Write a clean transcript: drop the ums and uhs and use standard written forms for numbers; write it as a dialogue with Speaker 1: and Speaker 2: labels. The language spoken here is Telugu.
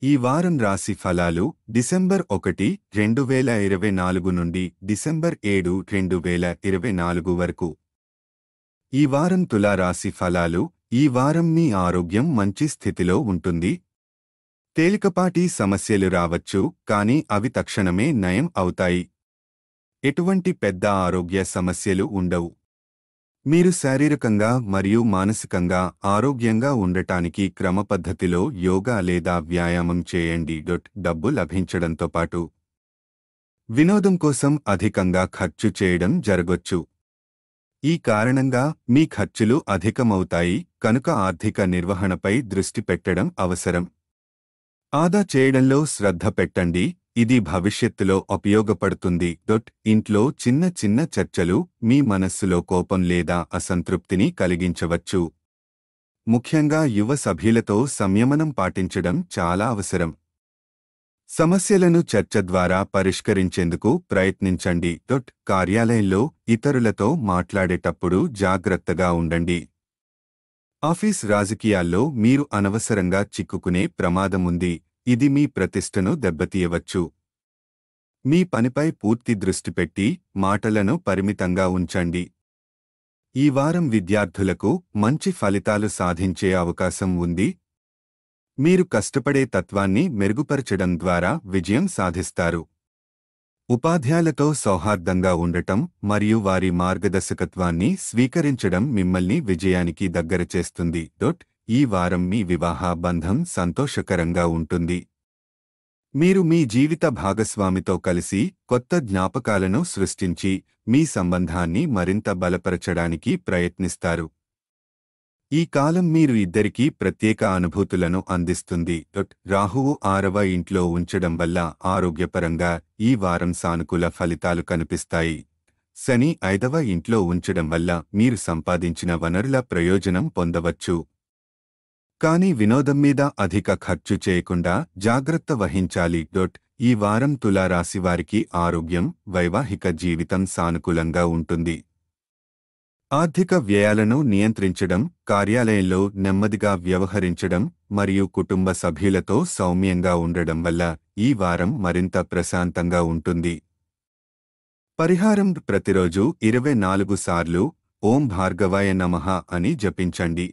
Speaker 1: ఈ వారం రాశి ఫలాలు డిసెంబర్ 1, 2024 నుండి డిసెంబర్ 7, 2024 వరకు. ఈ వారం తులా రాశి ఫలాలు. ఈ వారం మీ ఆరోగ్యం మంచి స్థితిలో ఉంటుంది. తేలికపాటి సమస్యలు రావచ్చు, కానీ అవి తక్షణమే నయం అవుతాయి. ఎటువంటి పెద్ద ఆరోగ్య సమస్యలు ఉండవు. మీరు శారీరకంగా మరియు మానసికంగా ఆరోగ్యంగా ఉండటానికి క్రమపద్ధతిలో యోగా లేదా వ్యాయామం చేయండి. డబ్బు లభించడంతో పాటు వినోదం కోసం అధికంగా ఖర్చు చేయడం జరగొచ్చు. ఈ కారణంగా మీ ఖర్చులు అధికమవుతాయి, కనుక ఆర్థిక నిర్వహణపై దృష్టి పెట్టడం అవసరం. ఆదా చేయడంలో శ్రద్ధ పెట్టండి, ఇది భవిష్యత్తులో ఉపయోగపడుతుంది. ఇంట్లో చిన్న చిన్న చర్చలు మీ మనస్సులో కోపం లేదా అసంతృప్తిని కలిగించవచ్చు. ముఖ్యంగా యువ సభ్యులతో సంయమనం పాటించడం చాలా అవసరం. సమస్యలను చర్చ ద్వారా పరిష్కరించేందుకు ప్రయత్నించండి. కార్యాలయంలో ఇతరులతో మాట్లాడేటప్పుడు జాగ్రత్తగా ఉండండి. ఆఫీస్ రాజకీయాల్లో మీరు అనవసరంగా చిక్కుకునే ప్రమాదముంది, ఇది మీ ప్రతిష్టను దెబ్బతీయవచ్చు. మీ పనిపై పూర్తి దృష్టి పెట్టి మాటలను పరిమితంగా ఉంచండి. ఈ వారం విద్యార్థులకు మంచి ఫలితాలు సాధించే అవకాశం ఉంది. మీరు కష్టపడే తత్వాన్ని మెరుగుపరచడం ద్వారా విజయం సాధిస్తారు. ఉపాధ్యాయులతో సౌహార్దంగా ఉండటం మరియు వారి మార్గదర్శకత్వాన్ని స్వీకరించడం మిమ్మల్ని విజయానికి దగ్గర చేస్తుంది. ఈ వారం మీ వివాహ బంధం సంతోషకరంగా ఉంటుంది. మీరు మీ జీవిత భాగస్వామితో కలిసి కొత్త జ్ఞాపకాలను సృష్టించి మీ సంబంధాన్ని మరింత బలపరచడానికి ప్రయత్నిస్తారు. ఈ కాలం మీరు ఇద్దరికీ ప్రత్యేక అనుభూతులను అందిస్తుంది. రాహువు 6వ ఇంట్లో ఉంచడం వల్ల ఆరోగ్యపరంగా ఈ వారం సానుకూల ఫలితాలు కనిపిస్తాయి. శని 5వ ఇంట్లో ఉంచడం వల్ల మీరు సంపాదించిన వనరుల ప్రయోజనం పొందవచ్చు. కానీ వినోదం మీద అధిక ఖర్చు చేయకుండా జాగ్రత్త వహించాలి. ఈ వారం తులా రాశివారికి ఆరోగ్యం, వైవాహిక జీవితం సానుకూలంగా ఉంటుంది. ఆర్థిక వ్యయాలను నియంత్రించడం, కార్యాలయంలో నెమ్మదిగా వ్యవహరించడం మరియు కుటుంబ సభ్యులతో సౌమ్యంగా ఉండడం వల్ల ఈ వారం మరింత ప్రశాంతంగా ఉంటుంది. పరిహారం: ప్రతిరోజు 24 సార్లు ఓం భార్గవాయ నమః అని జపించండి.